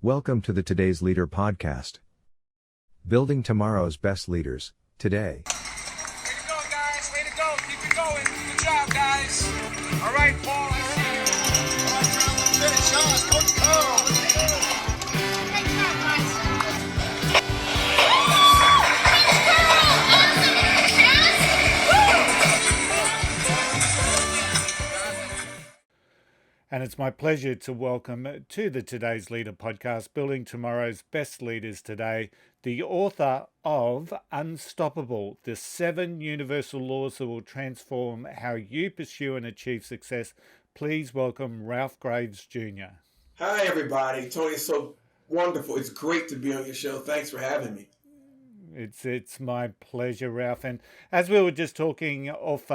Welcome to the Today's Leader podcast. Building tomorrow's best leaders, today. Way to go, guys. Way to go. Keep it going. Good job, guys. All right, Paul, I see you. All right, John, let's finish. Sean, Coach Carl, let's go. Great job, guys. And it's my pleasure to welcome to the Today's Leader podcast, Building Tomorrow's Best Leaders Today, the author of Unstoppable, the 7 universal laws that will transform how you pursue and achieve success. Please welcome Ralph Graves Jr. Hi, everybody. Tony, it's so wonderful. It's great to be on your show. Thanks for having me. It's my pleasure, Ralph. And as we were just talking off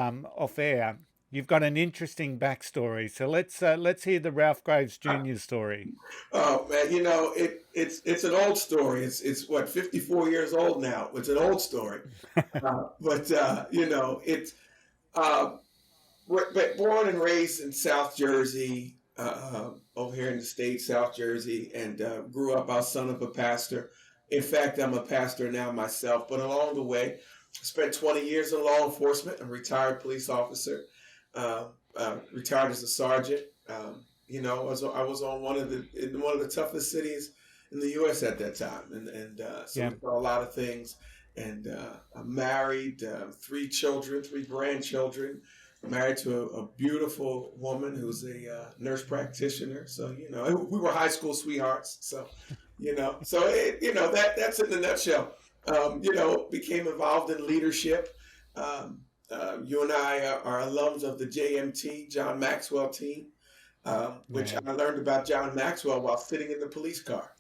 air, you've got an interesting backstory. So let's hear the Ralph Graves Jr. story. Oh man, it's an old story. It's what, 54 years old now. It's an old story, but born and raised in South Jersey, over here in the state, South Jersey, and grew up. I was son of a pastor. In fact, I'm a pastor now myself. But along the way, I spent 20 years in law enforcement. I'm a retired police officer. Retired as a sergeant. I was on one of the toughest cities in the U.S. at that time, and we saw a lot of things. And I'm married, 3 children, 3 grandchildren. Married to a beautiful woman who's a nurse practitioner. So we were high school sweethearts. So that's in a nutshell. Became involved in leadership. You and I are alums of the JMT, John Maxwell team, which I learned about John Maxwell while sitting in the police car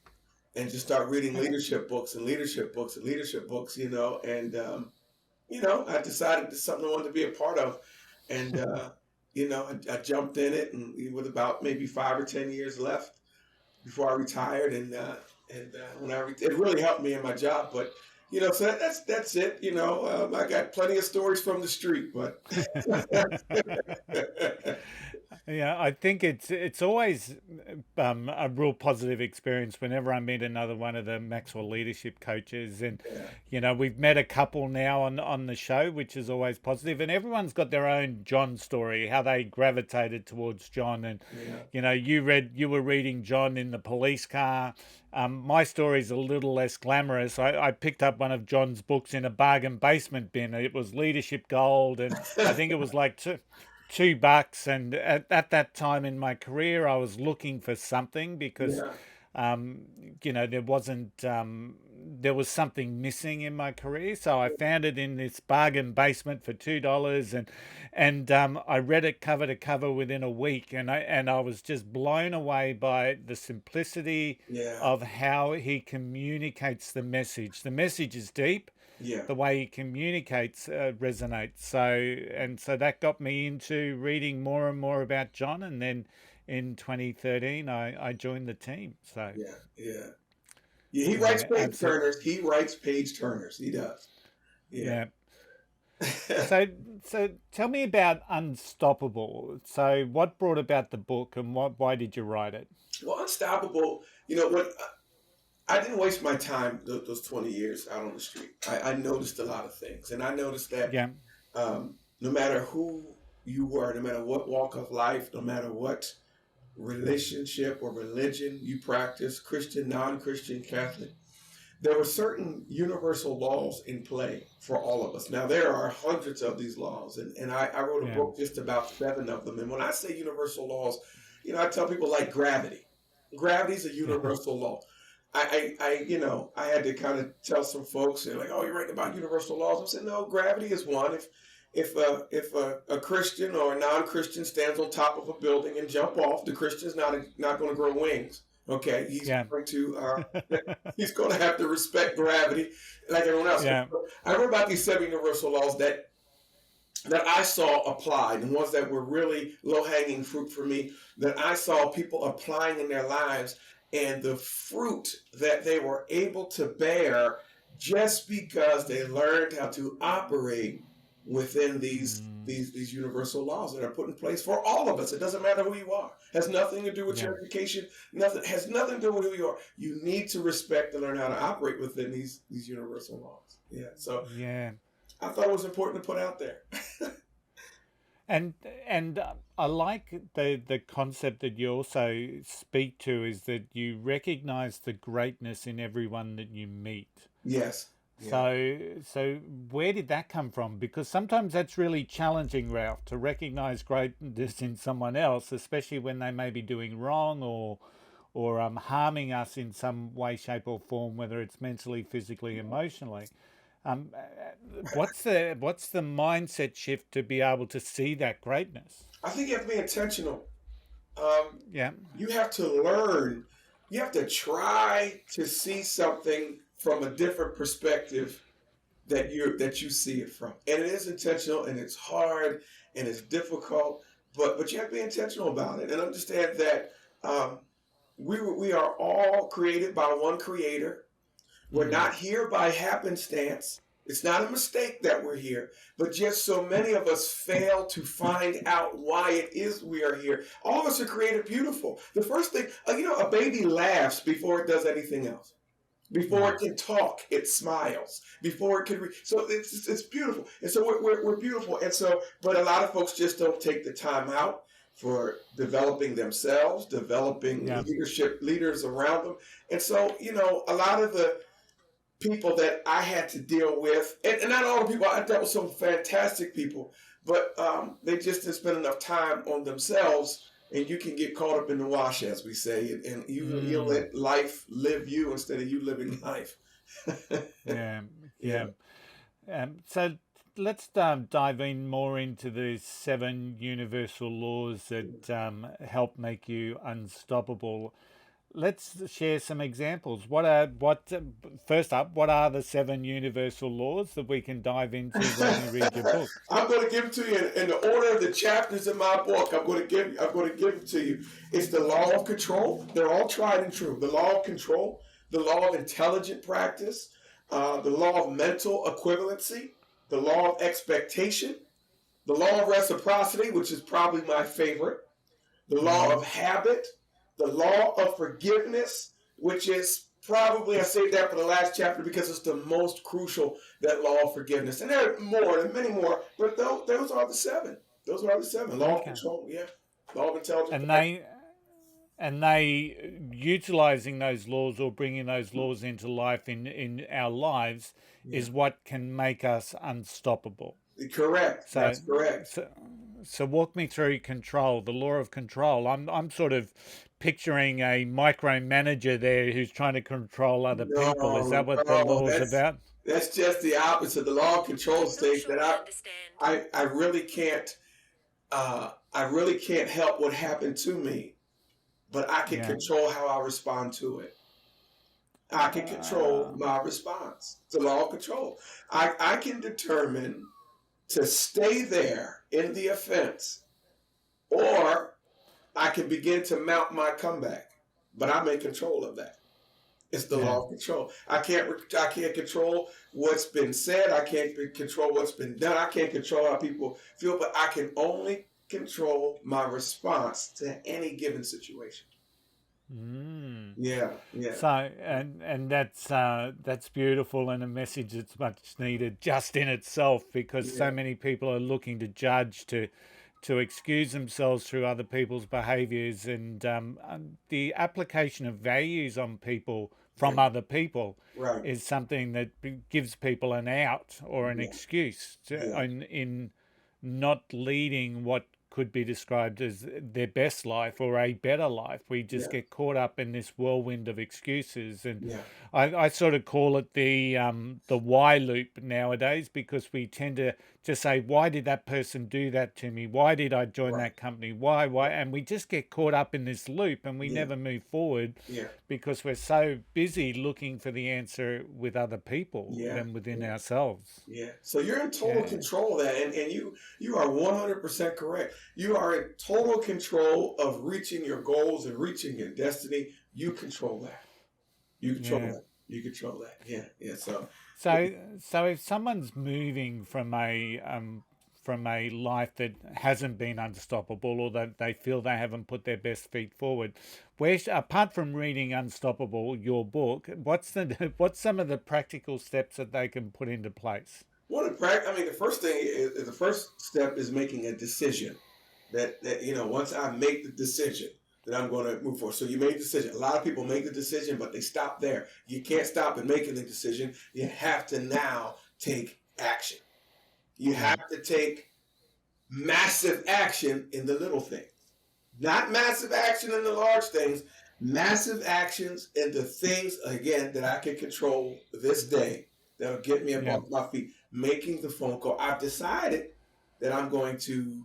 and just start reading leadership books. And I decided it's something I wanted to be a part of. And, I jumped in it, and with about maybe 5 or 10 years left before I retired. And when it really helped me in my job. But so that's it. I got plenty of stories from the street, but yeah, I think it's always a real positive experience whenever I meet another one of the Maxwell leadership coaches, and we've met a couple now on the show, which is always positive, and everyone's got their own John story, how they gravitated towards John, and you were reading John in the police car. My story's a little less glamorous. I picked up one of John's books in a bargain basement bin. It was Leadership Gold, and I think it was like $2. And at that time in my career, I was looking for something because, there was something missing in my career. So I found it in this bargain basement for $2, and I read it cover to cover within a week, and I was just blown away by the simplicity of how he communicates the message. The message is deep. Yeah. The way he communicates resonates. So that got me into reading more and more about John, and then in 2013 I joined the team. So he writes page turners. He writes page turners. He does. Yeah. So tell me about Unstoppable. So what brought about the book, and why did you write it? Well, Unstoppable. When I didn't waste my time those 20 years out on the street. I noticed a lot of things, and I noticed that no matter who you were, no matter what walk of life, no matter what relationship or religion you practice, Christian, non-Christian, Catholic, there were certain universal laws in play for all of us. Now, there are hundreds of these laws, and I wrote a book just about 7 of them. And when I say universal laws, I tell people like gravity. Gravity is a universal law. I had to kind of tell some folks, they're like, "Oh, you're writing about universal laws." I said, "No, gravity is one. If a Christian or a non-Christian stands on top of a building and jump off, the Christian's not going to grow wings. Okay, he's going to have to respect gravity like everyone else." Yeah. I wrote about these 7 universal laws that I saw applied, and ones that were really low-hanging fruit for me, that I saw people applying in their lives, and the fruit that they were able to bear just because they learned how to operate within these universal laws that are put in place for all of us. It doesn't matter who you are. Has nothing to do with your education. Nothing has nothing to do with who you are. You need to respect and learn how to operate within these universal laws. Yeah. So I thought it was important to put out there. And I like the concept that you also speak to, is that you recognize the greatness in everyone that you meet. Yes. So where did that come from? Because sometimes that's really challenging, Ralph, to recognize greatness in someone else, especially when they may be doing wrong or harming us in some way, shape, or form, whether it's mentally, physically, emotionally. What's the mindset shift to be able to see that greatness? I think you have to be intentional. Yeah. You have to learn. You have to try to see something from a different perspective that you see it from. And it is intentional, and it's hard, and it's difficult, but you have to be intentional about it and understand that we are all created by one creator. We're not here by happenstance. It's not a mistake that we're here, but just so many of us fail to find out why it is we are here. All of us are created beautiful. The first thing, a baby laughs before it does anything else. Before it can talk, it smiles. Before it can so it's beautiful. And so we're beautiful. And so, but a lot of folks just don't take the time out for developing themselves, developing leaders around them. And so, a lot of the people that I had to deal with, and not all the people, I dealt with some fantastic people, but they just didn't spend enough time on themselves, and you can get caught up in the wash, as we say, and you'll let life live you instead of you living life. So let's dive in more into the 7 universal laws that help make you unstoppable. Let's share some examples. First up, what are the 7 universal laws that we can dive into when you read your book? I'm going to give it to you in the order of the chapters in my book. I'm going to give it to you. It's the law of control. They're all tried and true. The law of control, the law of intelligent practice, the law of mental equivalency, the law of expectation, the law of reciprocity, which is probably my favorite, the law of habit, the law of forgiveness, which is probably, I saved that for the last chapter because it's the most crucial, that law of forgiveness. And there are more, and many more, but those are the 7. Those are the 7. Law of control, law of intelligence. And they utilizing those laws or bringing those laws into life in our lives is what can make us unstoppable. Correct. That's correct. So walk me through control, the law of control. I'm sort of picturing a micromanager there who's trying to control other people. Is that what the law is about? That's just the opposite. The law of control states that I really can't help what happened to me, but I can control how I respond to it. I can control my response. It's the law of control. I can determine to stay there in the offense, or I can begin to mount my comeback, but I'm in control of that. It's the law of control. I can't control what's been said. I can't control what's been done. I can't control how people feel, but I can only control my response to any given situation. So and that's beautiful, and a message that's much needed just in itself, because so many people are looking to judge, to excuse themselves through other people's behaviors, and the application of values on people from other people is something that gives people an out or an excuse in not leading what could be described as their best life or a better life. We just get caught up in this whirlwind of excuses, and I sort of call it the why loop nowadays, because we tend to just say, why did that person do that to me? Why did I join that company? Why? And we just get caught up in this loop, and we never move forward because we're so busy looking for the answer with other people than within ourselves. So you're in total control of that, and you are 100% correct. You are in total control of reaching your goals and reaching your destiny. You control that. You control that. You control that. Yeah, yeah. So So if someone's moving from a life that hasn't been unstoppable, or that they feel they haven't put their best feet forward, apart from reading Unstoppable, your book, what's some of the practical steps that they can put into place? the first thing is the first step is making a decision. That once I make the decision that I'm going to move forward. So you made a decision. A lot of people make the decision, but they stop there. You can't stop at making the decision. You have to now take action. You Yeah. have to take massive action in the little things. Not massive action in the large things, massive actions in the things, again, that I can control this day that'll get me up Yeah. off my feet. Making the phone call. I've decided that I'm going to,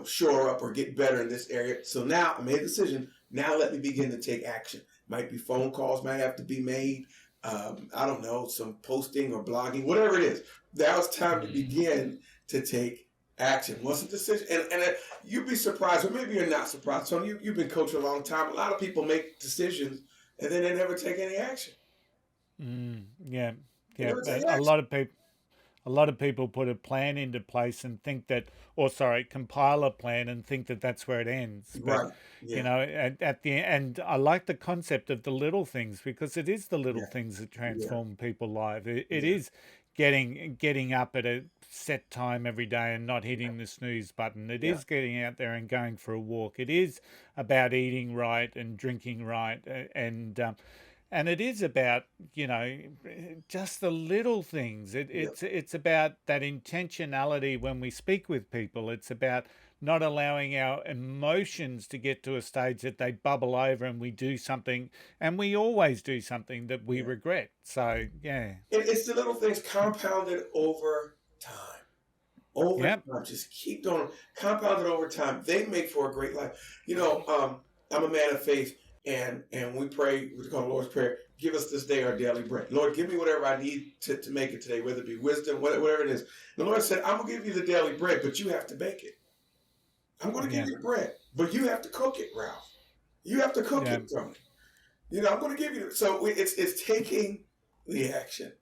shore up or get better in this area. So now I made a decision. Now let me begin to take action. Might be phone calls, might have to be made. I don't know, some posting or blogging, whatever it is. Now it's time to begin to take action. What's the decision? And you'd be surprised, or maybe you're not surprised. So you've been coaching a long time. A lot of people make decisions and then they never take any action. Yeah. They Yeah. never take A action. lot of people put a plan into place and think that, or sorry, compile a plan and think that that's where it ends. But Right. Yeah. at the end, I like the concept of the little things, because it is the little Yeah. things that Yeah. transform people's life. It Yeah. is getting up at a set time every day and not hitting the snooze button. It Yeah. is getting out there and going for a walk. It is about eating right and drinking right, and it is about, just the little things. Yeah. It's about that intentionality when we speak with people. It's about not allowing our emotions to get to a stage that they bubble over and we do something, and we always do something that we Yeah. regret. So yeah. It's the little things compounded over time. Over Yep. time, just keep doing compounded over time. They make for a great life. I'm a man of faith, and we pray. We call the Lord's Prayer. Give us this day our daily bread. Lord, give me whatever I need to make it today, whether it be wisdom, whatever it is. The Lord said, I'm gonna give you the daily bread, but you have to bake it. I'm gonna give Yeah. you the bread, but you have to cook it, Ralph. You have to cook Yeah. it, Tony. I'm gonna give you. So it's taking the action.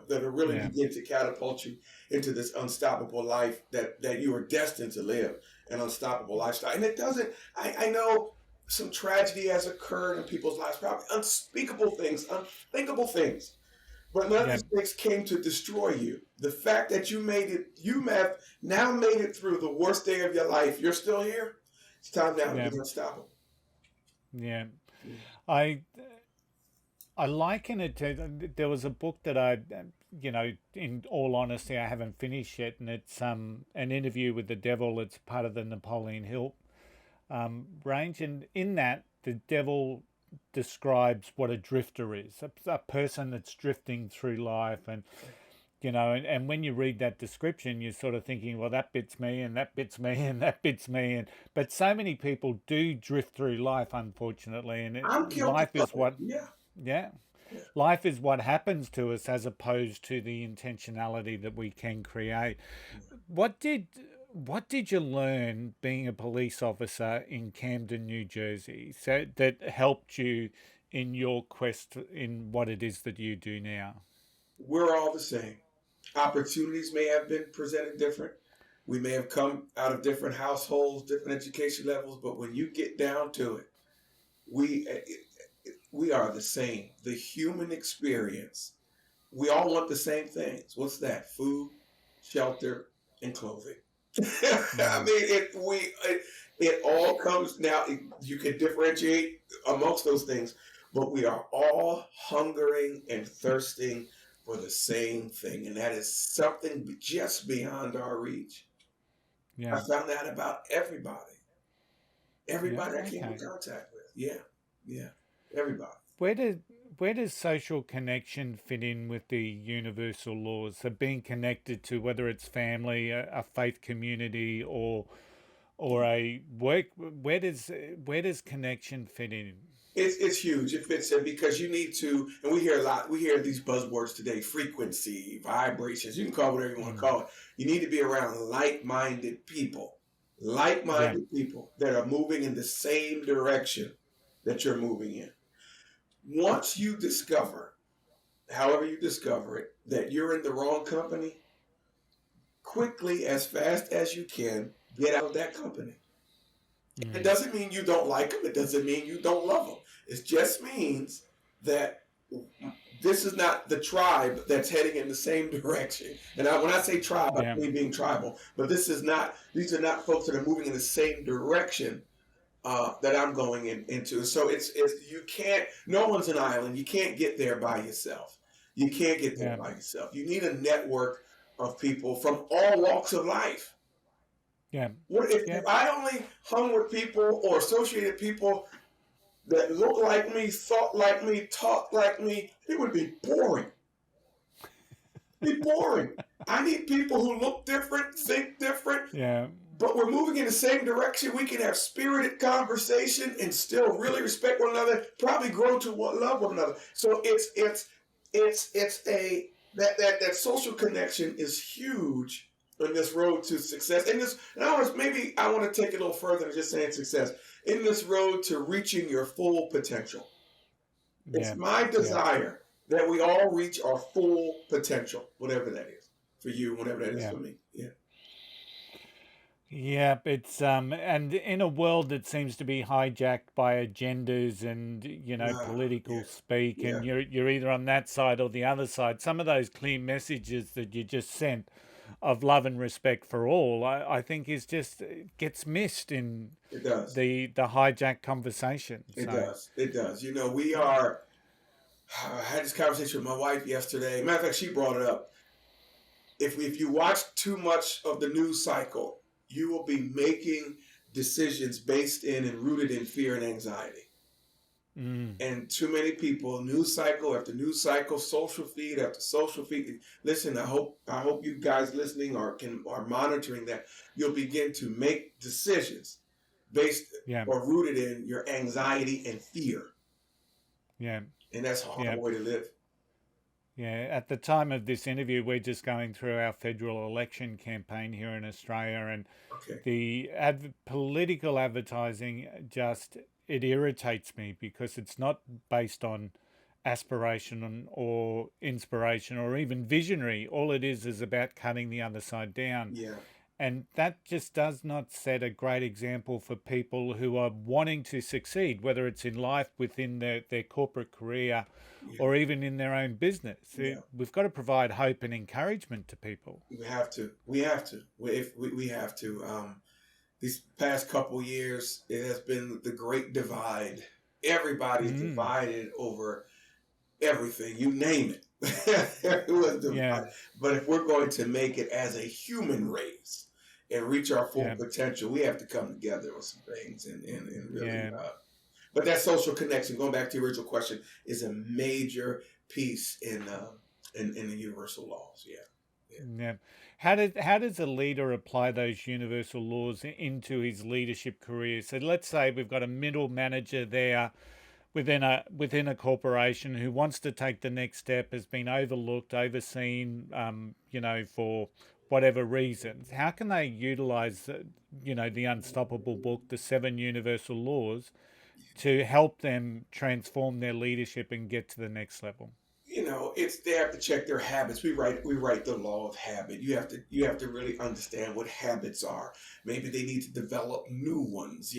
That'll really Yeah. begin to catapult you into this unstoppable life that you are destined to live, an unstoppable lifestyle. And it doesn't, I know some tragedy has occurred in people's lives, probably unspeakable things, unthinkable things. But none of Yeah. these things came to destroy you. The fact that you have now made it through the worst day of your life, you're still here. It's time now to Yeah. be unstoppable. Yeah. I liken it to, there was a book that in all honesty, I haven't finished yet, and it's an interview with the devil. It's part of the Napoleon Hill range, and in that, the devil describes what a drifter is, a person that's drifting through life. And and when you read that description, you're sort of thinking, well, that bits me, and that bits me, and that bits me, but so many people do drift through life, unfortunately, and I'm guilty life is of it. what Yeah. yeah. Life is what happens to us, as opposed to the intentionality that we can create. What did you learn being a police officer in Camden, New Jersey, so that helped you in your quest in what it is that you do now? We're all the same. Opportunities may have been presented different. We may have come out of different households, different education levels, but when you get down to it, we are the same. The human experience. We all want the same things. What's that? Food, shelter, and clothing. I mean, it all comes now. You can differentiate amongst those things, but we are all hungering and thirsting for the same thing, and that is something just beyond our reach. I Yeah. found that about everybody. Everybody I came in Okay. contact with. Yeah, everybody. Where does social connection fit in with the universal laws of being connected to, whether it's family, a faith community, or a work? Where does connection fit in? It's huge. It fits in because you need to, and we hear a lot. We hear these buzzwords today: frequency, vibrations. You can call it whatever you want to call it. You need to be around like-minded people, Yeah. that are moving in the same direction that you're moving in. once you discover, however you discover it, that you're in the wrong company, quickly, as fast as you can, get out of that company. It doesn't mean you don't like them. It doesn't mean you don't love them. It just means that this is not the tribe that's heading in the same direction. And when I say tribe, I mean being tribal. But these are not folks that are moving in the same direction that I'm going into. So it's you can't. No one's an island. You can't get there by yourself. You can't get there by yourself. You need a network of people from all walks of life. If I only hung with people or associated people that look like me, thought like me, talk like me, it would be boring. It'd be boring. I need people who look different, think different. But we're moving in the same direction. We can have spirited conversation and still really respect one another. Probably grow to love one another. So that social connection is huge on this road to success. Maybe I want to take it a little further than just saying success. In this road to reaching your full potential. It's my desire that we all reach our full potential, whatever that is for you, whatever that is for me. It's and in a world that seems to be hijacked by agendas and political speak, and you're either on that side or the other side. Some of those clear messages that you just sent of love and respect for all, I think gets missed in the hijacked conversation. It does. I had this conversation with my wife yesterday. Matter of fact, she brought it up. If you watch too much of the news cycle, you will be making decisions based in and rooted in fear and anxiety. And too many people, news cycle after news cycle, social feed after social feed. Listen, I hope you guys listening are monitoring that. You'll begin to make decisions based or rooted in your anxiety and fear. And that's a hard way to live. At the time of this interview, we're just going through our federal election campaign here in Australia, and the political advertising it irritates me because it's not based on aspiration or inspiration or even visionary. All it is about cutting the other side down. And that just does not set a great example for people who are wanting to succeed, whether it's in life, within their corporate career, or even in their own business. We've got to provide hope and encouragement to people. We have to. We have to. These past couple years, it has been the great divide. Everybody's divided over everything. You name it. Everyone's divided. But if we're going to make it as a human race and reach our full potential, we have to come together on some things and really. But that social connection, going back to the original question, is a major piece in the universal laws. How does a leader apply those universal laws into his leadership career? So let's say we've got a middle manager there within a corporation who wants to take the next step, has been overlooked, overseen, for whatever reasons. How can they utilize, the unstoppable book, the 7 universal laws, to help them transform their leadership and get to the next level? They have to check their habits. We write the law of habit. You have to really understand what habits are. Maybe they need to develop new ones.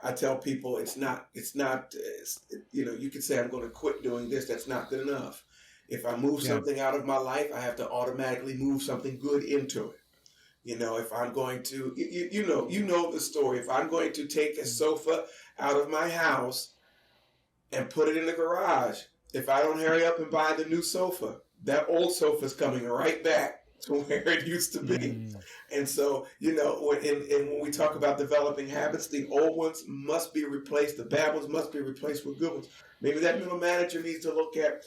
I tell people it's not. You could say I'm going to quit doing this. That's not good enough. If I move something out of my life, I have to automatically move something good into it. If I'm going to, you know the story. If I'm going to take a sofa out of my house and put it in the garage, if I don't hurry up and buy the new sofa, that old sofa's coming right back to where it used to be. And so, when we talk about developing habits, the old ones must be replaced. The bad ones must be replaced with good ones. Maybe that middle manager needs to look at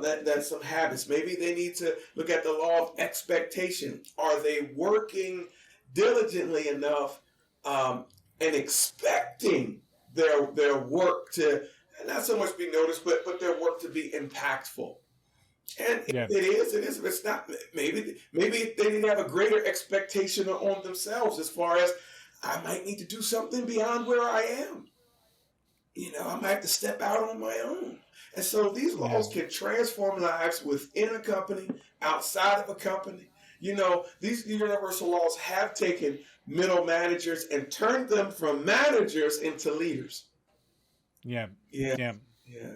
that's some habits. Maybe they need to look at the law of expectation. Are they working diligently enough and expecting their work to not so much be noticed, but their work to be impactful? And it is. If it's not, maybe they didn't have a greater expectation on themselves as far as I might need to do something beyond where I am. I might have to step out on my own. And so these Yeah. laws can transform lives within a company, outside of a company. These universal laws have taken middle managers and turned them from managers into leaders. Yeah. Yeah, Yeah. yeah,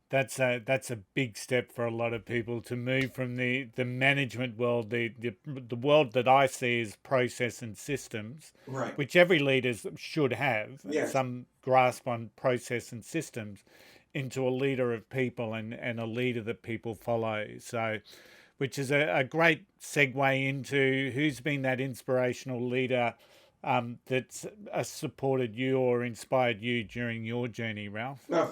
That's a big step for a lot of people to move from the management world, the world that I see as process and systems, right. which every leader should have Yes, some grasp on process and systems, into a leader of people and a leader that people follow. So, which is a great segue into who's been that inspirational leader that's supported you or inspired you during your journey, Ralph. now,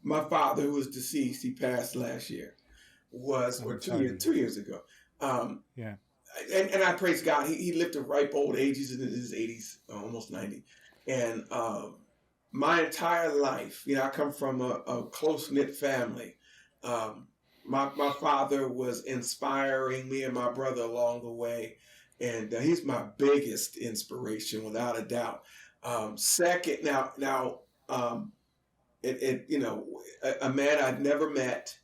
my father, who was deceased, he passed last year, or I'm two sorry years to two years ago. Um, Yeah. and I praise God. He lived to ripe old age. He's in his 80s, almost 90. And my entire life, I come from a close knit family. Um, my father was inspiring me and my brother along the way, and he's my biggest inspiration without a doubt. Second, now, a man I'd never met,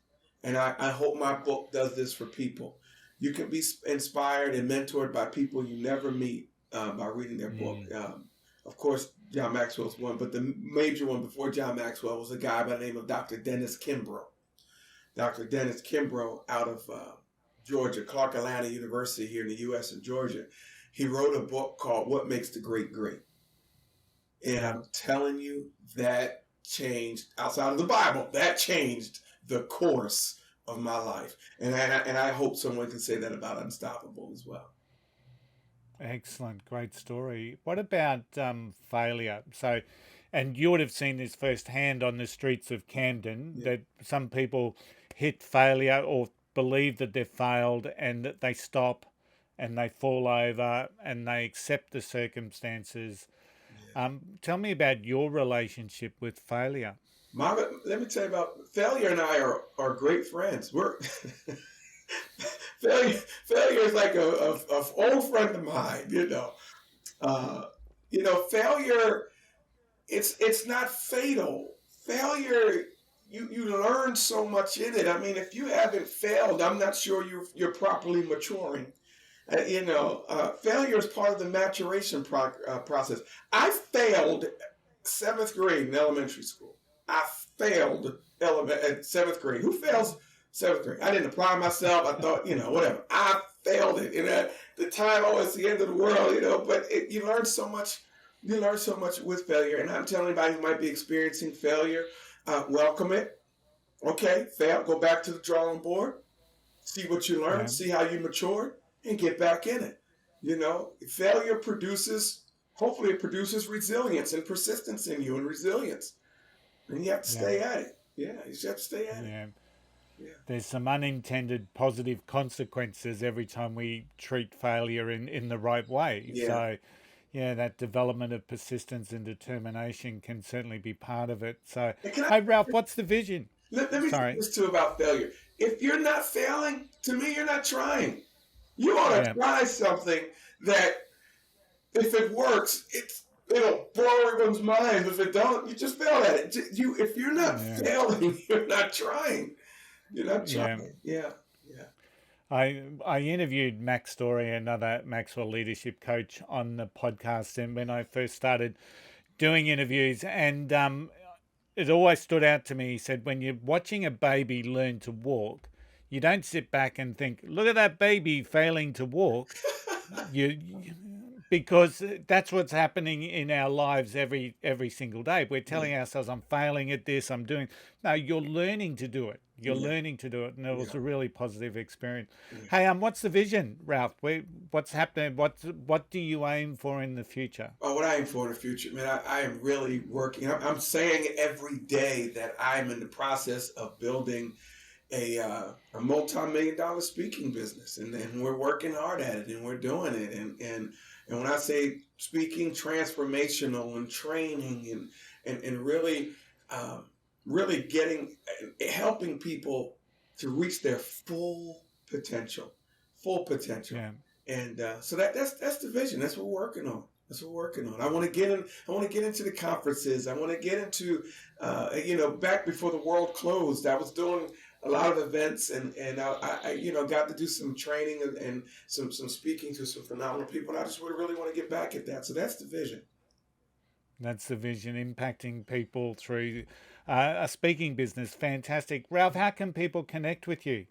and I hope my book does this for people. You can be inspired and mentored by people you never meet by reading their book. Of course, John Maxwell's one, but the major one before John Maxwell was a guy by the name of Dr. Dennis Kimbrough. Dr. Dennis Kimbrough out of Georgia, Clark Atlanta University here in the U.S. in Georgia. He wrote a book called What Makes the Great Great. And Yeah. I'm telling you, that changed, outside of the Bible, that changed the course of my life. And I hope someone can say that about Unstoppable as well. Excellent, great story. What about failure? So, and you would have seen this firsthand on the streets of Camden, Yeah. that some people hit failure or believe that they've failed and that they stop and they fall over and they accept the circumstances. Yeah. Tell me about your relationship with failure. Let me tell you about failure. And I are great friends. We're failure is like a old friend of mine. Failure. It's not fatal. Failure. You learn so much in it. I mean, if you haven't failed, I'm not sure you're properly maturing. Failure is part of the maturation process. I failed 7th grade in elementary school. I failed at 7th grade. Who fails 7th grade? I didn't apply myself. I thought, whatever. I failed it. And at the time, it's the end of the world, but you learn so much. You learn so much with failure. And I'm telling anybody who might be experiencing failure, welcome it. Okay, fail. Go back to the drawing board. See what you learned. Yeah. See how you matured. And get back in it. Failure hopefully it produces resilience and persistence in you and resilience. And you have to stay at it. Yeah, you just have to stay at it. Yeah. There's some unintended positive consequences every time we treat failure in the right way. Yeah. So, that development of persistence and determination can certainly be part of it. So, hey, Ralph, what's the vision? Let me say this too about failure. If you're not failing, to me, you're not trying. You want to try something that, if it works, it'll blow everyone's mind. If it don't, you just fail at it. If you're not failing, you're not trying. You're not trying. Yeah. I interviewed Max Story, another Maxwell leadership coach, on the podcast, and when I first started doing interviews, and it always stood out to me. He said, when you're watching a baby learn to walk, you don't sit back and think, look at that baby failing to walk. Because that's what's happening in our lives every single day. We're telling ourselves, I'm failing at this, I'm doing. No, you're learning to do it. You're learning to do it. And it was a really positive experience. Hey, what's the vision, Ralph? What's happening? What do you aim for in the future? Oh, what I aim for in the future, man, I am really working. I'm saying every day that I'm in the process of building a multi-million-dollar speaking business, and we're working hard at it, and we're doing it. And when I say speaking, transformational and training, and really helping people to reach their full potential. Yeah. And so that's the vision. That's what we're working on. That's what we're working on. I want to get in. I want to get into the conferences. I want to get into, back before the world closed, I was doing a lot of events, and I got to do some training and some speaking to some phenomenal people. And I just really want to get back at that. So that's the vision. That's the vision, impacting people through a speaking business. Fantastic. Ralph, how can people connect with you?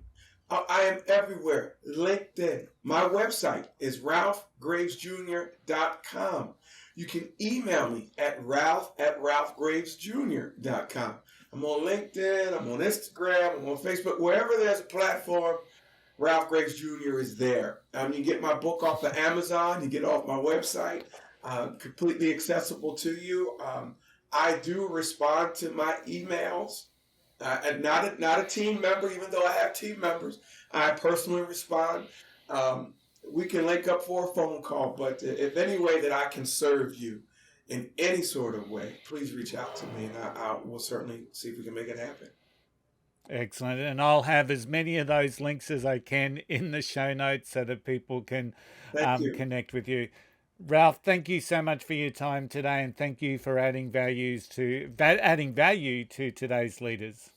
I am everywhere. LinkedIn. My website is ralphgravesjr.com. You can email me at ralph@ralphgravesjr.com. I'm on LinkedIn. I'm on Instagram. I'm on Facebook. Wherever there's a platform, Ralph Graves Jr. is there. You get my book off of Amazon. You get it off my website. Completely accessible to you. I do respond to my emails. And not a team member, even though I have team members. I personally respond. We can link up for a phone call, but if any way that I can serve you in any sort of way, please reach out to me, and I will certainly see if we can make it happen. Excellent. And I'll have as many of those links as I can in the show notes so that people can connect with you. Ralph, thank you so much for your time today, and thank you for adding value to today's leaders.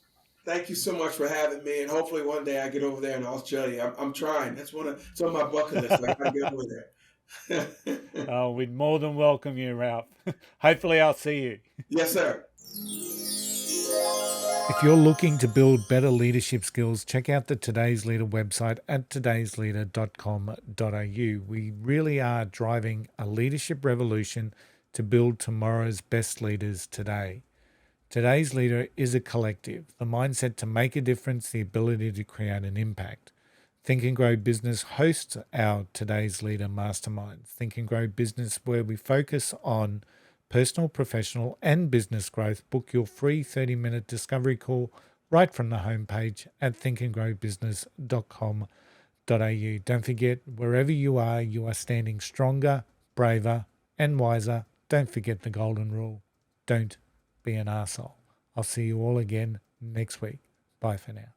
Thank you so much for having me, and hopefully one day I get over there in Australia. I'm trying. It's on my bucket list. I gotta get over there. Oh, we'd more than welcome you, Ralph. Hopefully I'll see you. Yes, sir. If you're looking to build better leadership skills, check out the Today's Leader website at todaysleader.com.au. We really are driving a leadership revolution to build tomorrow's best leaders today. Today's Leader is a collective, the mindset to make a difference, the ability to create an impact. Think and Grow Business hosts our Today's Leader masterminds. Think and Grow Business, where we focus on personal, professional, and business growth. Book your free 30-minute discovery call right from the homepage at thinkandgrowbusiness.com.au. Don't forget, wherever you are standing stronger, braver, and wiser. Don't forget the golden rule. Don't be an arsehole. I'll see you all again next week. Bye for now.